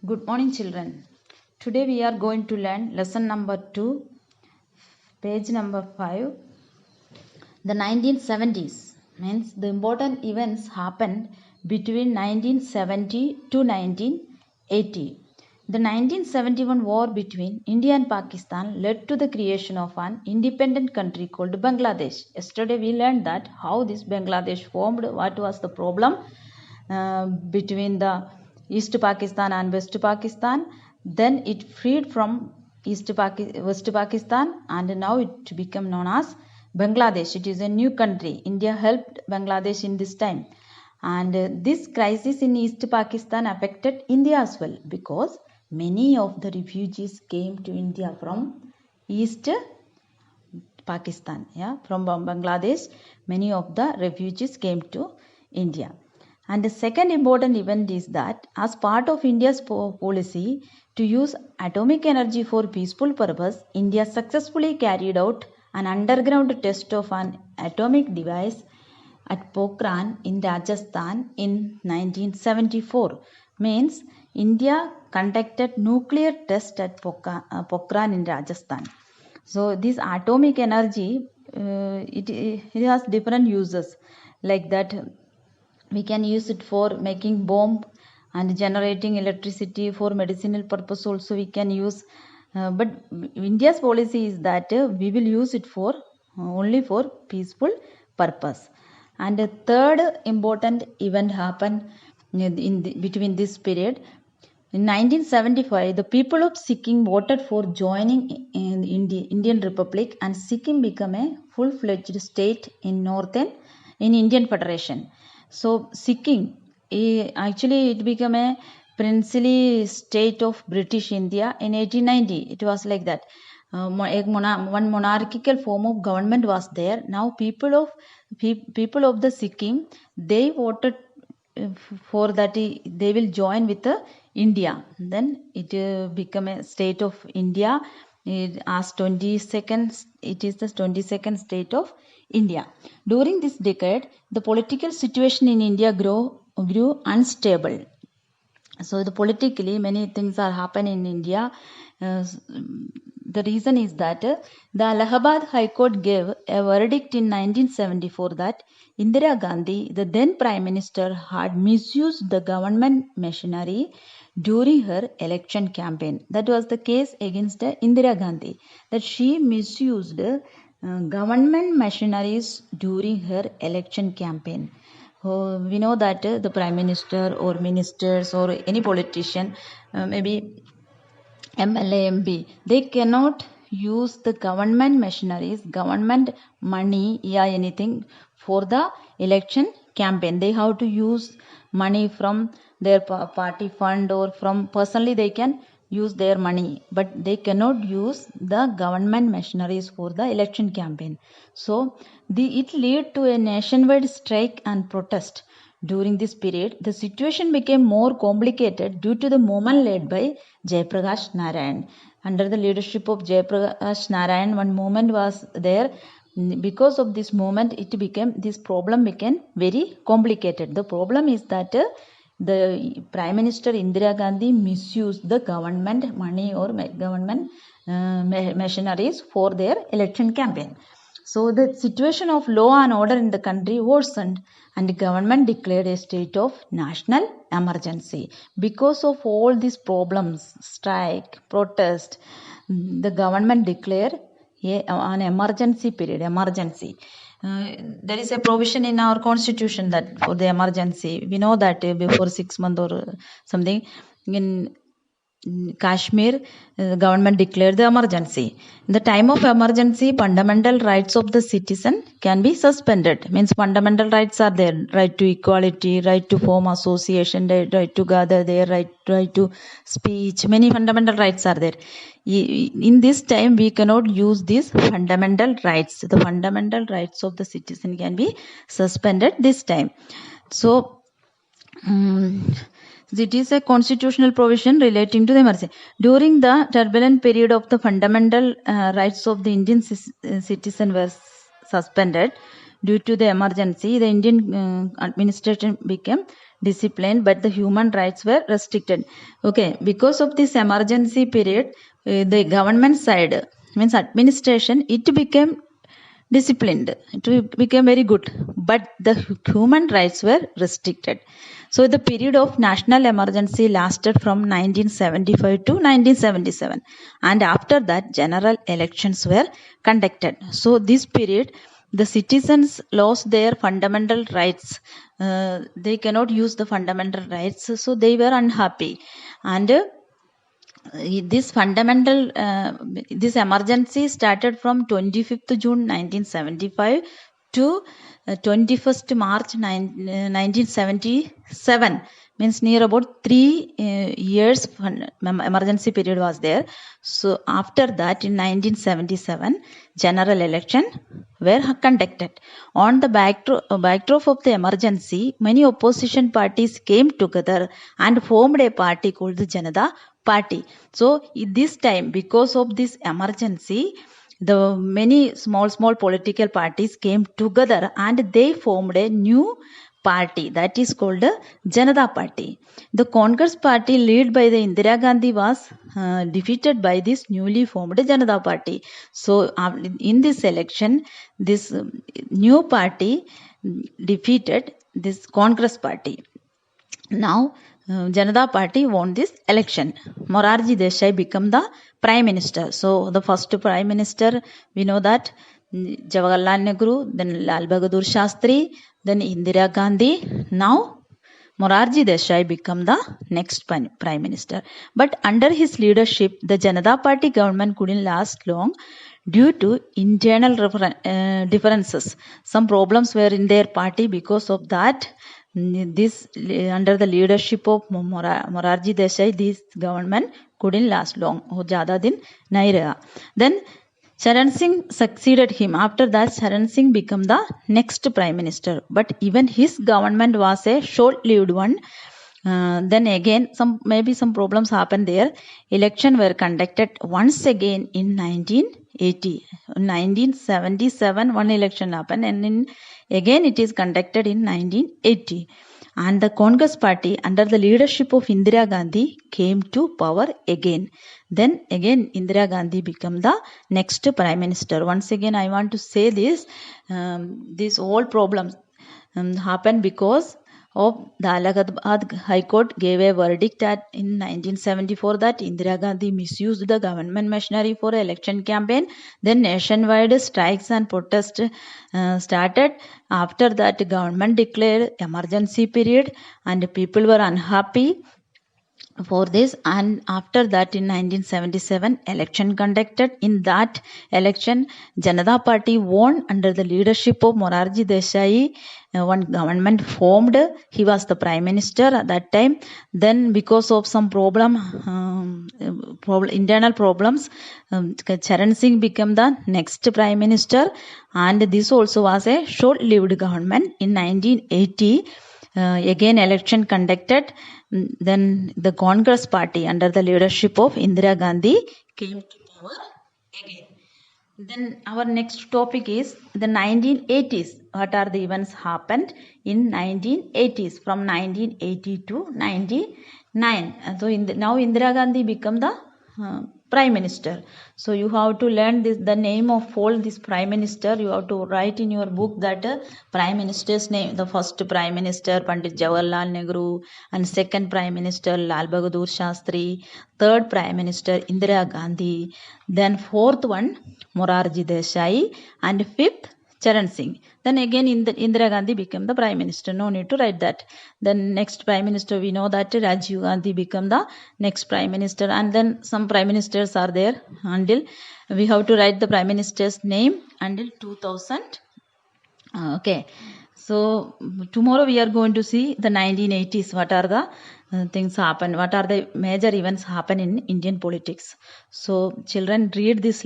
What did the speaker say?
Good morning, children. Today we are going to learn lesson number 2, page number 5. The 1970s means the important events happened between 1970 to 1980. The 1971 war between India and Pakistan led to the creation of an independent country called Bangladesh. Yesterday we learned that how this Bangladesh formed, what was the problem between the East Pakistan and West Pakistan. Then it freed from West Pakistan and now it became known as Bangladesh. It is a new country. India helped Bangladesh in this time. And this crisis in East Pakistan affected India as well because many of the refugees came to India from East Pakistan. From Bangladesh, many of the refugees came to India. And the second important event is that as part of India's policy to use atomic energy for peaceful purpose, India successfully carried out an underground test of an atomic device at Pokhran in Rajasthan in 1974. Means India conducted nuclear test at Pokhran in Rajasthan. So this atomic energy, it has different uses like that. We can use it for making bomb and generating electricity for medicinal purpose also we can use. But India's policy is that we will use it for only for peaceful purpose. And the third important event happened between this period. In 1975, the people of Sikkim voted for joining in the Indian Republic, and Sikkim became a full-fledged state in Indian Federation. So Sikkim, actually it became a princely state of British India in 1890. It was like that. One monarchical form of government was there. Now people of the Sikkim, they voted for that they will join with India. Then it became a state of India. It is the 22nd state of India. During this decade, the political situation in India grew unstable. So politically many things are happening in India. The reason is that the Allahabad High Court gave a verdict in 1974 that Indira Gandhi, the then Prime Minister, had misused the government machinery during her election campaign. That was the case against Indira Gandhi, that she misused government machineries during her election campaign. We know that the Prime Minister or ministers or any politician, maybe MLA, MP, they cannot use the government machineries, government money, anything for the election campaign. They have to use money from their party fund or from personally they can use their money, but they cannot use the government machineries for the election campaign. So it led to a nationwide strike and protest. During this period, the situation became more complicated due to the movement led by Jayaprakash Narayan. Under the leadership of Jayaprakash Narayan, one movement was there. Because of this movement, this problem became very complicated. The problem is that the Prime Minister Indira Gandhi misused the government money or government machineries for their election campaign. So the situation of law and order in the country worsened and the government declared a state of national emergency. Because of all these problems, strike, protest, the government declared an emergency period, there is a provision in our constitution that for the emergency, we know that before 6 months or something in Kashmir, the government declared the emergency. In the time of emergency, fundamental rights of the citizen can be suspended. Means fundamental rights are there: right to equality, right to form association, right to gather there, right to speech. Many fundamental rights are there. In this time, we cannot use these fundamental rights. The fundamental rights of the citizen can be suspended this time. So it is a constitutional provision relating to the emergency. During the turbulent period of the fundamental rights of the Indian citizen were suspended due to the emergency. The Indian administration became disciplined, but the human rights were restricted. Okay, because of this emergency period, the government side, means administration, it became disciplined, it became very good, but the human rights were restricted. So the period of national emergency lasted from 1975 to 1977, and after that general elections were conducted. So this period the citizens lost their fundamental rights. They cannot use the fundamental rights, so they were unhappy. And this this emergency started from 25th June 1975 to 21st March 1977, means near about 3 years emergency period was there. So after that, in 1977, general election were conducted. On the backdrop of the emergency, many opposition parties came together and formed a party called the Janata Party. So this time, because of this emergency, the many small political parties came together and they formed a new party that is called the Janata Party. The Congress Party led by the Indira Gandhi was defeated by this newly formed Janata Party. So in this election, this new party defeated this Congress Party. Now Janata Party won this election. Morarji Desai became the Prime Minister. So the first Prime Minister, we know that Jawaharlal Nehru, then Lal Bahadur Shastri, then Indira Gandhi. Now Morarji Desai became the next Prime Minister. But under his leadership, the Janata Party government couldn't last long due to internal differences. Some problems were in their party. Because of that, this under the leadership of Morarji Desai, this government couldn't last long. Jada din nahi raha. Then Charan Singh succeeded him. After that, Charan Singh became the next Prime Minister. But even his government was a short-lived one. Then again, maybe some problems happened there. Elections were conducted once again in 1980. 1977, one election happened, and again it is conducted in 1980. And the Congress Party, under the leadership of Indira Gandhi, came to power again. Then again Indira Gandhi became the next Prime Minister. Once again, I want to say this: these all problems happened because of the Allahabad High Court gave a verdict in 1974 that Indira Gandhi misused the government machinery for election campaign. Then nationwide strikes and protests started. After that, the government declared emergency period and people were unhappy for this, and after that in 1977 election conducted. In that election, Janata Party won under the leadership of Morarji Desai. One government formed. He was the Prime Minister at that time. Then because of some internal problems, Charan Singh became the next Prime Minister, and this also was a short-lived government. In 1980, again election conducted. Then the Congress Party under the leadership of Indira Gandhi came to power again. Then our next topic is the 1980s. What are the events happened in 1980s from 1980 to 99? So now Indira Gandhi became the Prime Minister. So you have to learn the name of all this Prime Minister. You have to write in your book that Prime Minister's name. The first Prime Minister Pandit Jawaharlal Nehru, and second Prime Minister Lal Bahadur Shastri, third Prime Minister Indira Gandhi, then fourth one Morarji Desai, and fifth Charan Singh. Then again Indira Gandhi became the Prime Minister. No need to write that. Then next Prime Minister, we know that Rajiv Gandhi became the next Prime Minister, and then some Prime Ministers are there until we have to write the Prime Minister's name until 2000. Okay. So tomorrow we are going to see the 1980s. What are the things happen? What are the major events happen in Indian politics? So children, read this